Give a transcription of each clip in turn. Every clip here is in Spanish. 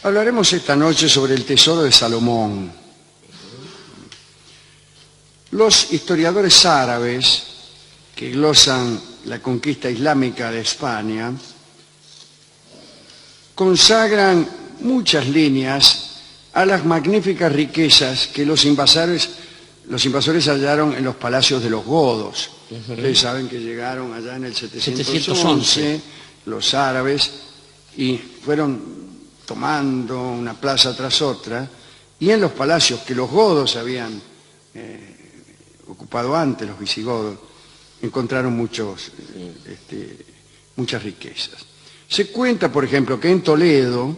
Hablaremos esta noche sobre el tesoro de Salomón. Los historiadores árabes que glosan la conquista islámica de España consagran muchas líneas a las magníficas riquezas que los invasores hallaron en los palacios de los godos. Ustedes saben que llegaron allá en el 711 los árabes y fueron tomando una plaza tras otra, y en los palacios que los godos habían ocupado antes, los visigodos, encontraron muchas riquezas. Se cuenta, por ejemplo, que en Toledo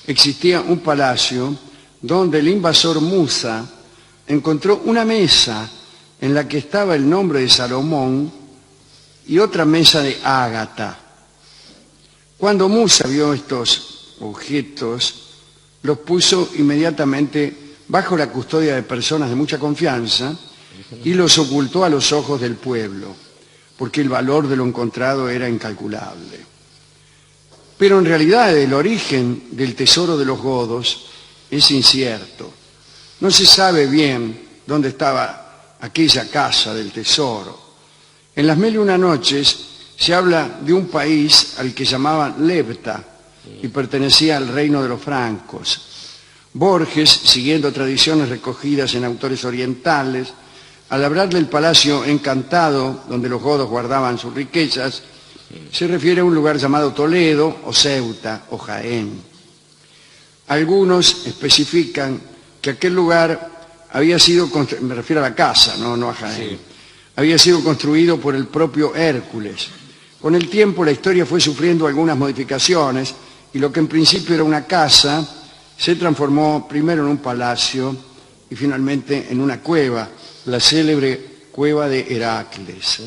existía un palacio donde el invasor Musa encontró una mesa en la que estaba el nombre de Salomón y otra mesa de ágata. Cuando Musa vio estos objetos, los puso inmediatamente bajo la custodia de personas de mucha confianza y los ocultó a los ojos del pueblo, porque el valor de lo encontrado era incalculable. Pero en realidad el origen del tesoro de los godos es incierto. No se sabe bien dónde estaba aquella casa del tesoro. En las Mil y una noches se habla de un país al que llamaban Lepta y pertenecía al reino de los francos. Borges, siguiendo tradiciones recogidas en autores orientales, al hablar del palacio encantado donde los godos guardaban sus riquezas, se refiere a un lugar llamado Toledo o Ceuta o Jaén. Algunos especifican que aquel lugar había sido, me refiero a la casa, no a Jaén, había sido construido por el propio Hércules. Con el tiempo la historia fue sufriendo algunas modificaciones y lo que en principio era una casa se transformó primero en un palacio y finalmente en una cueva, la célebre cueva de Heracles.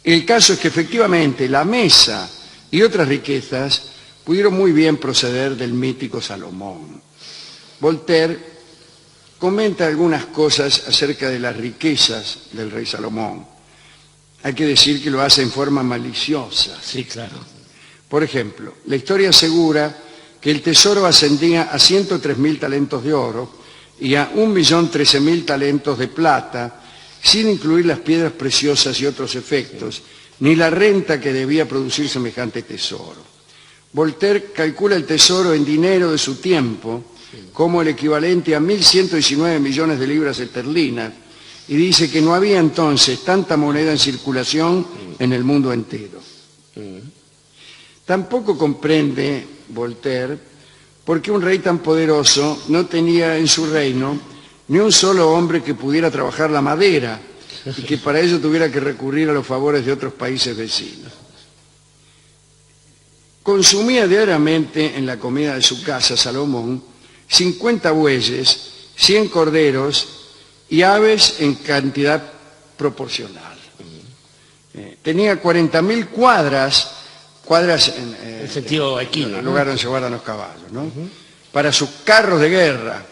El caso es que efectivamente la mesa y otras riquezas pudieron muy bien proceder del mítico Salomón. Voltaire comenta algunas cosas acerca de las riquezas del rey Salomón. Hay que decir que lo hace en forma maliciosa. Sí, claro. Por ejemplo, la historia asegura que el tesoro ascendía a 103.000 talentos de oro y a 1.013.000 talentos de plata, sin incluir las piedras preciosas y otros efectos, ni la renta que debía producir semejante tesoro. Voltaire calcula el tesoro en dinero de su tiempo como el equivalente a 1.119 millones de libras esterlinas y dice que no había entonces tanta moneda en circulación en el mundo entero. Tampoco comprende Voltaire por qué un rey tan poderoso no tenía en su reino ni un solo hombre que pudiera trabajar la madera y que para ello tuviera que recurrir a los favores de otros países vecinos. Consumía diariamente en la comida de su casa Salomón 50 bueyes, 100 corderos y aves en cantidad proporcional. Tenía 40.000 cuadras en el sentido equino, el lugar donde se guardan los caballos, ¿no? Para sus carros de guerra.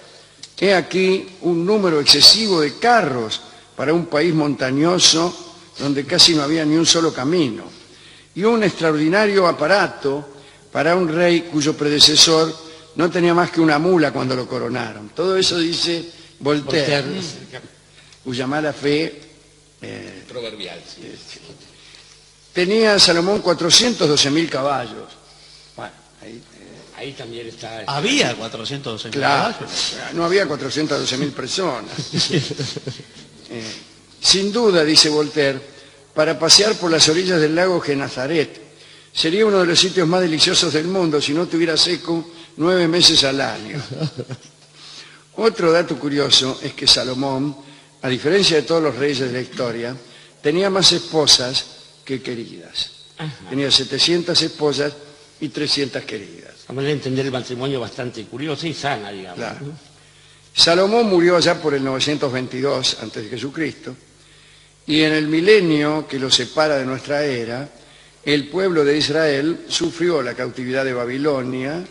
He aquí un número excesivo de carros para un país montañoso donde casi no había ni un solo camino, y un extraordinario aparato para un rey cuyo predecesor no tenía más que una mula cuando lo coronaron. Todo eso dice Voltaire. Cuya mala fe proverbial. Tenía Salomón 412.000 caballos. Bueno, ahí también está. Había 412.000 claro, caballos. no había 412.000 personas. Sin duda, dice Voltaire, para pasear por las orillas del lago Genazaret sería uno de los sitios más deliciosos del mundo si no estuviera seco 9 meses al año. Otro dato curioso es que Salomón, a diferencia de todos los reyes de la historia, tenía más esposas que queridas. Tenía 700 esposas y 300 queridas. A manera de entender el matrimonio bastante curiosa y sana, digamos. Claro. Salomón murió allá por el 922 a.C. y en el milenio que lo separa de nuestra era, el pueblo de Israel sufrió la cautividad de Babilonia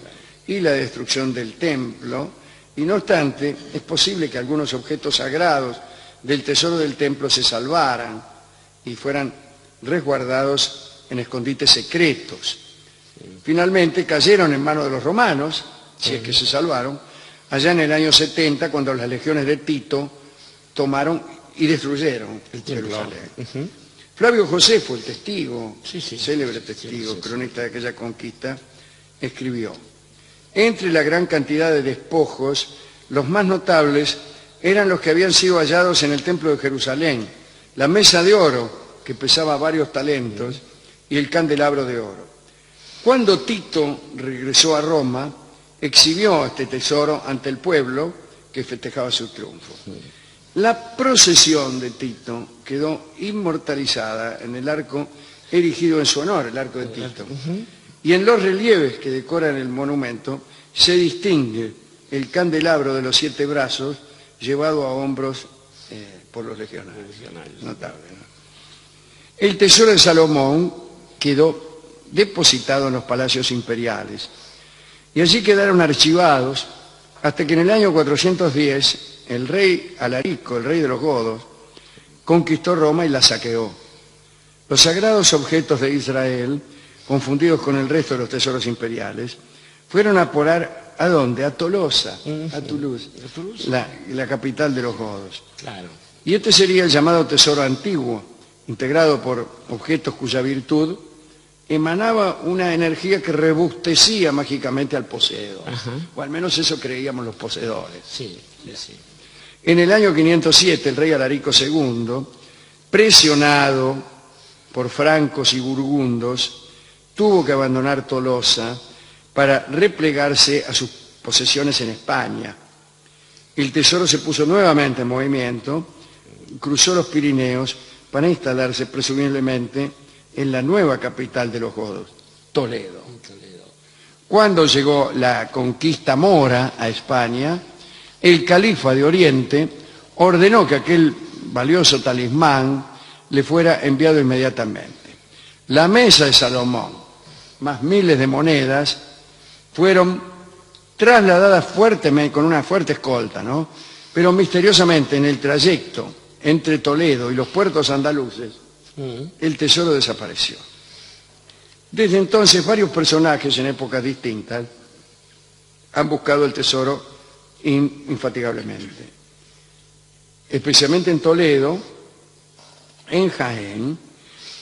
y la destrucción del templo, y no obstante, es posible que algunos objetos sagrados del tesoro del templo se salvaran y fueran resguardados en escondites secretos. Finalmente cayeron en manos de los romanos, si es que se salvaron, allá en el año 70, cuando las legiones de Tito tomaron y destruyeron Jerusalén. Flavio Josefo, el testigo, célebre testigo, cronista de aquella conquista, escribió: entre la gran cantidad de despojos, los más notables eran los que habían sido hallados en el templo de Jerusalén, la mesa de oro, que pesaba varios talentos, y el candelabro de oro. Cuando Tito regresó a Roma, exhibió este tesoro ante el pueblo que festejaba su triunfo. La procesión de Tito quedó inmortalizada en el arco erigido en su honor, el arco de Tito. Y en los relieves que decoran el monumento se distingue el candelabro de los 7 brazos llevado a hombros por los legionarios. Notable, ¿no? El tesoro de Salomón quedó depositado en los palacios imperiales y allí quedaron archivados hasta que en el año 410 el rey Alarico, el rey de los godos, conquistó Roma y la saqueó. Los sagrados objetos de Israel, confundidos con el resto de los tesoros imperiales, fueron a parar ¿a dónde? A Tolosa, a Toulouse, la capital de los godos. Claro. Y este sería el llamado tesoro antiguo, integrado por objetos cuya virtud emanaba una energía que rebustecía mágicamente al poseedor. O al menos eso creíamos los poseedores. Sí, sí. En el año 507, el rey Alarico II, presionado por francos y burgundos, tuvo que abandonar Tolosa para replegarse a sus posesiones en España. El tesoro se puso nuevamente en movimiento, cruzó los Pirineos para instalarse presumiblemente en la nueva capital de los godos, Toledo. Cuando llegó la conquista mora a España, el califa de Oriente ordenó que aquel valioso talismán le fuera enviado inmediatamente. La mesa de Salomón, más miles de monedas, fueron trasladadas fuertemente, con una fuerte escolta, ¿no? Pero misteriosamente en el trayecto entre Toledo y los puertos andaluces, el tesoro desapareció. Desde entonces varios personajes en épocas distintas han buscado el tesoro infatigablemente, especialmente en Toledo, en Jaén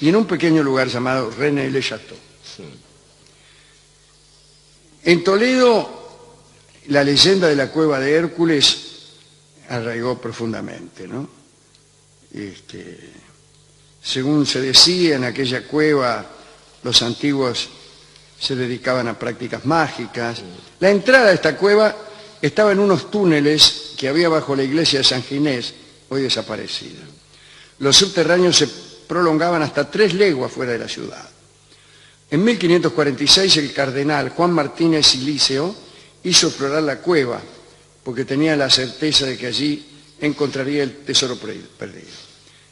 y en un pequeño lugar llamado René-le-Château. En Toledo, la leyenda de la cueva de Hércules arraigó profundamente, ¿no? Según se decía, en aquella cueva los antiguos se dedicaban a prácticas mágicas. La entrada a esta cueva estaba en unos túneles que había bajo la iglesia de San Ginés, hoy desaparecida. Los subterráneos se prolongaban hasta 3 leguas fuera de la ciudad. En 1546 el cardenal Juan Martínez y Liceo hizo explorar la cueva porque tenía la certeza de que allí encontraría el tesoro perdido.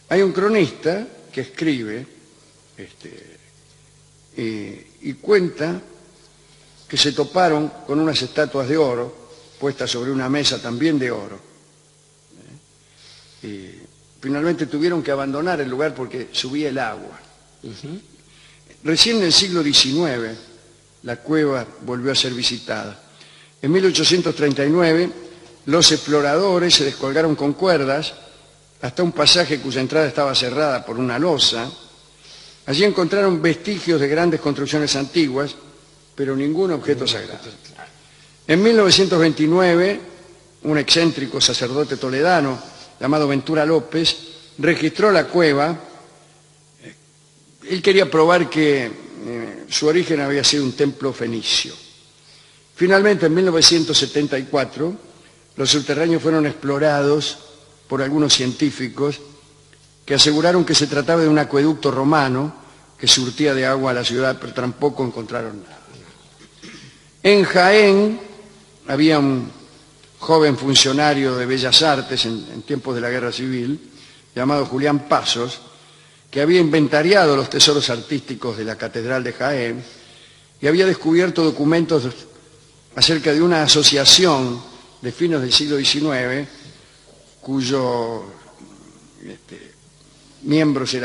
Hay un cronista que escribe y cuenta que se toparon con unas estatuas de oro puestas sobre una mesa también de oro. Y finalmente tuvieron que abandonar el lugar porque subía el agua. Recién en el siglo XIX la cueva volvió a ser visitada. En 1839 los exploradores se descolgaron con cuerdas hasta un pasaje cuya entrada estaba cerrada por una losa. Allí encontraron vestigios de grandes construcciones antiguas, pero ningún objeto sagrado. En 1929, un excéntrico sacerdote toledano llamado Ventura López registró la cueva. Él quería probar que su origen había sido un templo fenicio. Finalmente, en 1974, los subterráneos fueron explorados por algunos científicos que aseguraron que se trataba de un acueducto romano que surtía de agua a la ciudad, pero tampoco encontraron nada. En Jaén había un joven funcionario de Bellas Artes en tiempos de la Guerra Civil, llamado Julián Pasos, que había inventariado los tesoros artísticos de la Catedral de Jaén y había descubierto documentos acerca de una asociación de fines del siglo XIX cuyos miembros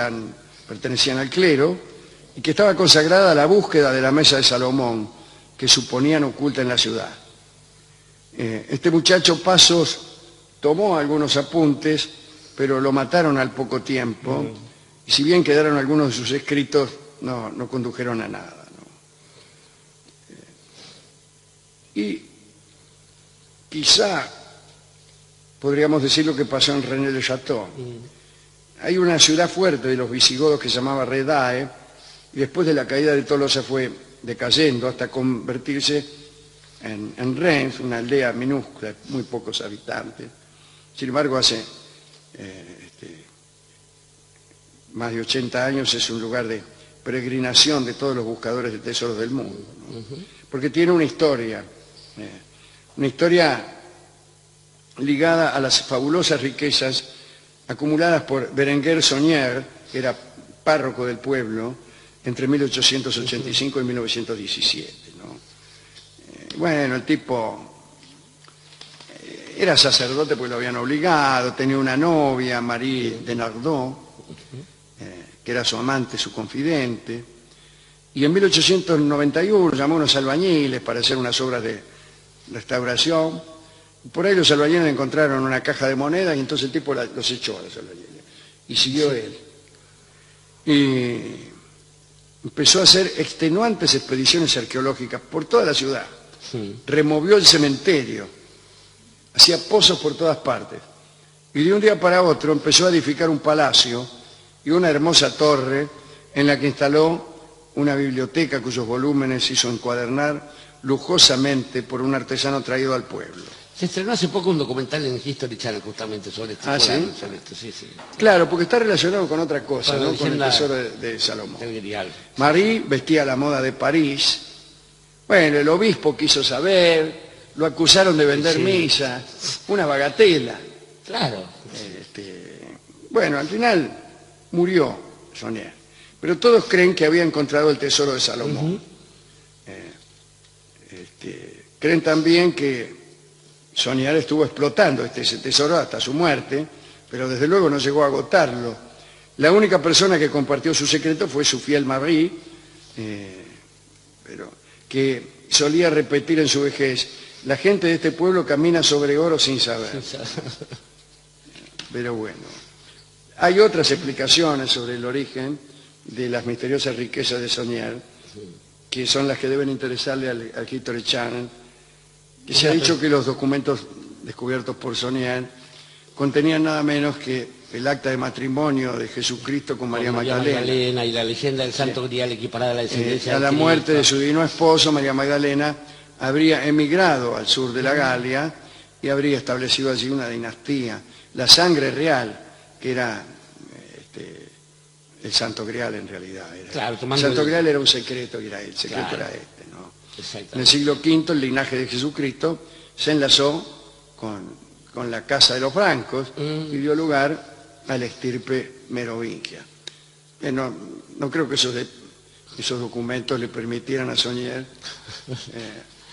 pertenecían al clero y que estaba consagrada a la búsqueda de la mesa de Salomón, que suponían oculta en la ciudad. Este muchacho Pasos tomó algunos apuntes, pero lo mataron al poco tiempo, y si bien quedaron algunos de sus escritos, no condujeron a nada, ¿no? Y quizá podríamos decir lo que pasó en René de Chateau. Hay una ciudad fuerte de los visigodos que se llamaba Redae, y después de la caída de Tolosa fue decayendo hasta convertirse en Reims, una aldea minúscula, muy pocos habitantes. Sin embargo, hace más de 80 años es un lugar de peregrinación de todos los buscadores de tesoros del mundo, ¿no? Porque tiene una historia ligada a las fabulosas riquezas acumuladas por Berenguer Saunier, que era párroco del pueblo, entre 1885 y 1917, ¿no? Bueno, el tipo era sacerdote porque lo habían obligado, tenía una novia, Marie de Nardot, que era su amante, su confidente, y en 1891 llamó a unos albañiles para hacer unas obras de restauración. Por ahí los albañiles encontraron una caja de monedas y entonces el tipo los echó a los albañiles y siguió él. Y empezó a hacer extenuantes expediciones arqueológicas por toda la ciudad. Removió el cementerio, hacía pozos por todas partes. Y de un día para otro empezó a edificar un palacio y una hermosa torre en la que instaló una biblioteca cuyos volúmenes hizo encuadernar lujosamente por un artesano traído al pueblo. Se estrenó hace poco un documental en History Channel justamente sobre este. ¿Sí? Sobre esto, sí. Claro, porque está relacionado con otra cosa, ¿no? Con el leyenda tesoro de Salomón. del Grial. Marie vestía a la moda de París. Bueno, el obispo quiso saber, lo acusaron de vender misas, una bagatela. Claro. Bueno, al final murió Saunier, pero todos creen que había encontrado el tesoro de Salomón. Creen también que Saunier estuvo explotando ese tesoro hasta su muerte, pero desde luego no llegó a agotarlo. La única persona que compartió su secreto fue su fiel Marie, pero que solía repetir en su vejez: la gente de este pueblo camina sobre oro sin saber. Pero bueno, hay otras explicaciones sobre el origen de las misteriosas riquezas de Saunier, que son las que deben interesarle al History Channel, que se ha dicho que los documentos descubiertos por Saunier contenían nada menos que el acta de matrimonio de Jesucristo con María Magdalena y la leyenda del Santo Grial equiparada a la descendencia a la muerte de su divino esposo, María Magdalena habría emigrado al sur de la Galia y habría establecido allí una dinastía. La sangre real, que era el Santo Grial en realidad. Claro, el Santo Grial era un secreto y el secreto era este, ¿no? En el siglo V el linaje de Jesucristo se enlazó con la casa de los francos y dio lugar a la estirpe merovingia. No creo que esos documentos le permitieran a Saunier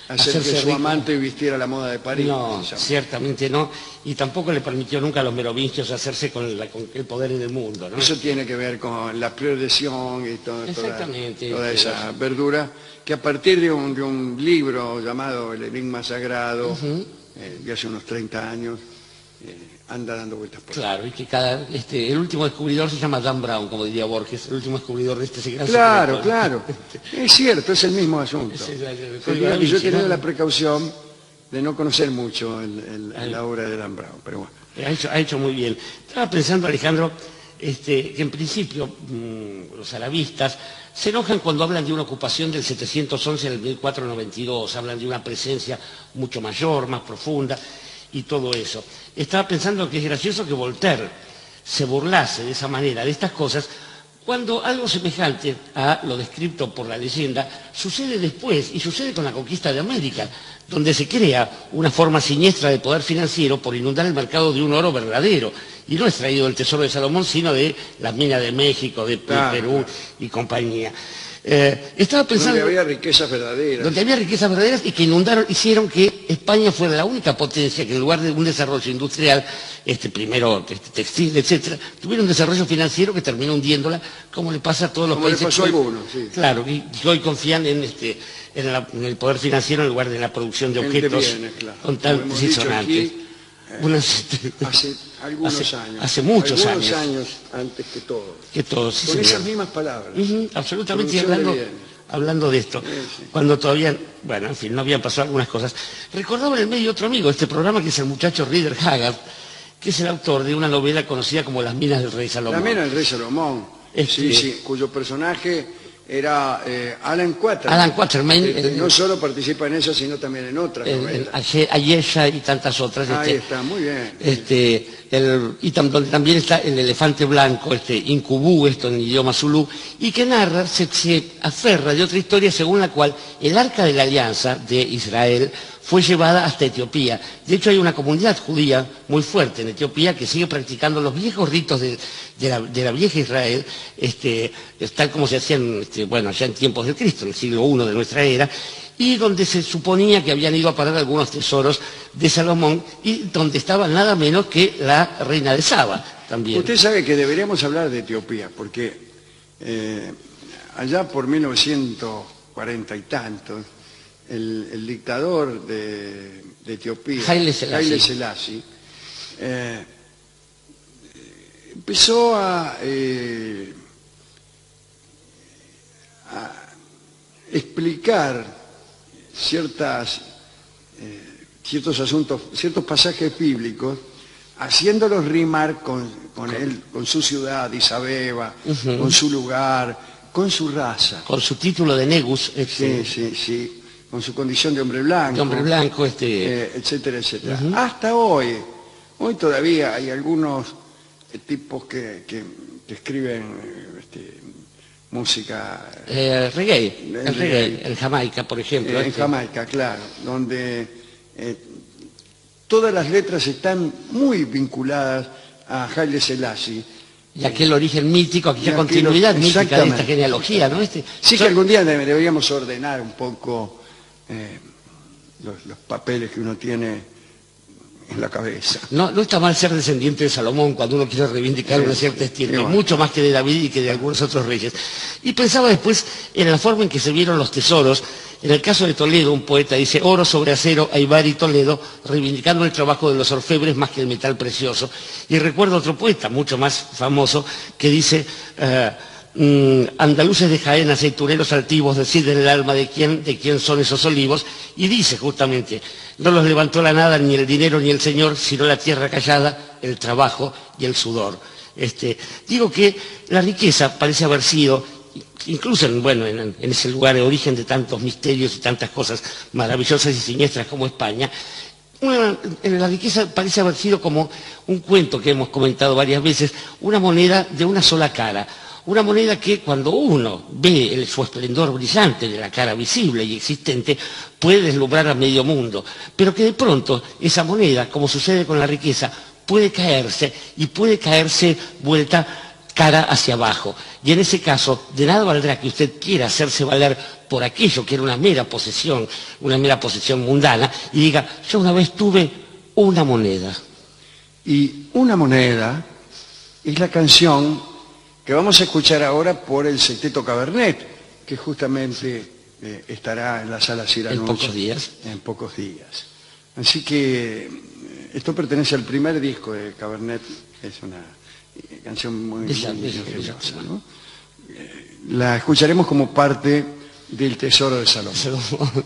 hacer que su amante vistiera la moda de París. No, ciertamente no, y tampoco le permitió nunca a los merovingios hacerse con el poder en el mundo, ¿no? Eso tiene que ver con la progresión y toda esa verdura, que a partir de un libro llamado El Enigma Sagrado, de hace unos 30 años, anda dando vueltas por Claro, y que el último descubridor se llama Dan Brown, como diría Borges, el último descubridor de este gran secreto. Claro, es cierto, es el mismo asunto. Yo he tenido la precaución de no conocer mucho la obra de Dan Brown, pero bueno. Ha hecho muy bien. Estaba pensando, Alejandro, que en principio los arabistas se enojan cuando hablan de una ocupación del 711 al 1492, hablan de una presencia mucho mayor, más profunda, y todo eso. Estaba pensando que es gracioso que Voltaire se burlase de esa manera de estas cosas, cuando algo semejante a lo descrito por la leyenda sucede después, y sucede con la conquista de América, donde se crea una forma siniestra de poder financiero por inundar el mercado de un oro verdadero, y no es traído del tesoro de Salomón, sino de las minas de México, de Perú y compañía. Estaba pensando... Donde había riquezas verdaderas. Donde había riquezas verdaderas y que hicieron que España fuera la única potencia que en lugar de un desarrollo industrial, primero textil, etcétera, tuviera un desarrollo financiero que terminó hundiéndola, como le pasa a todos los países. Como le pasó a algunos, sí. Claro, y hoy confían en el poder financiero en lugar de la producción de objetos con tal sonantes. Hace algunos años. Hace muchos años. Algunos años antes que todos. Que todos, sí, con señor. esas mismas palabras. Absolutamente, y hablando de esto. Sí. Cuando todavía, bueno, en fin, no habían pasado algunas cosas. Recordaba en el medio otro amigo, este programa, que es el muchacho Rider Haggard, que es el autor de una novela conocida como Las minas del rey Salomón. Las minas del rey Salomón, sí, cuyo personaje era Alan Quatermain. Alan Quatermain. No solo participa en esa, sino también en otras novelas. Ayesha y tantas otras. Ahí está, muy bien. Donde también está el elefante blanco, Incubú, esto en idioma zulú, y que narra, se aferra de otra historia según la cual el Arca de la Alianza de Israel fue llevada hasta Etiopía. De hecho, hay una comunidad judía muy fuerte en Etiopía que sigue practicando los viejos ritos de la vieja Israel, tal como se hacían, allá en tiempos de Cristo, en el siglo I de nuestra era, y donde se suponía que habían ido a parar algunos tesoros de Salomón, y donde estaba nada menos que la reina de Saba también. Usted sabe que deberíamos hablar de Etiopía, porque allá por 1940 y tantos, el dictador de Etiopía, Haile Selassie, empezó a explicar ciertos asuntos, ciertos pasajes bíblicos, haciéndolos rimar con su ciudad, Isabeba, con su lugar, con su raza. Con su título de Negus. Sí. Con su condición de hombre blanco. De hombre blanco, etcétera, etcétera. Hasta hoy todavía hay algunos tipos que escriben música... reggae, en Jamaica, por ejemplo. En Jamaica, claro, donde todas las letras están muy vinculadas a Haile Selassie. Y aquel origen mítico, aquella continuidad mítica de esta genealogía, ¿no? Sí, que algún día deberíamos ordenar un poco los papeles que uno tiene en la cabeza. No está mal ser descendiente de Salomón cuando uno quiere reivindicar una cierta estima, mucho más que de David y que de algunos otros reyes. Y pensaba después en la forma en que se vieron los tesoros. En el caso de Toledo, un poeta dice: oro sobre acero, Aybar y Toledo, reivindicando el trabajo de los orfebres más que el metal precioso. Y recuerdo otro poeta, mucho más famoso, que dice: andaluces de Jaén, aceituneros altivos, deciden el alma de quién son esos olivos, y dice justamente: no los levantó la nada, ni el dinero ni el Señor, sino la tierra callada, el trabajo y el sudor. Digo que la riqueza parece haber sido, incluso en ese lugar de origen de tantos misterios y tantas cosas maravillosas y siniestras como España, la riqueza parece haber sido como un cuento que hemos comentado varias veces, una moneda de una sola cara. Una moneda que cuando uno ve su esplendor brillante de la cara visible y existente, puede deslumbrar a medio mundo, pero que de pronto esa moneda, como sucede con la riqueza, puede caerse y puede caerse vuelta cara hacia abajo. Y en ese caso, de nada valdrá que usted quiera hacerse valer por aquello que era una mera posesión mundana, y diga: yo una vez tuve una moneda. Y una moneda es la canción que vamos a escuchar ahora por el Sexteto Cabernet, que justamente estará en la Sala Siranusa en pocos días. Así que esto pertenece al primer disco de Cabernet, es una canción muy ingeniosa, ¿no? La escucharemos como parte del Tesoro de Salomón.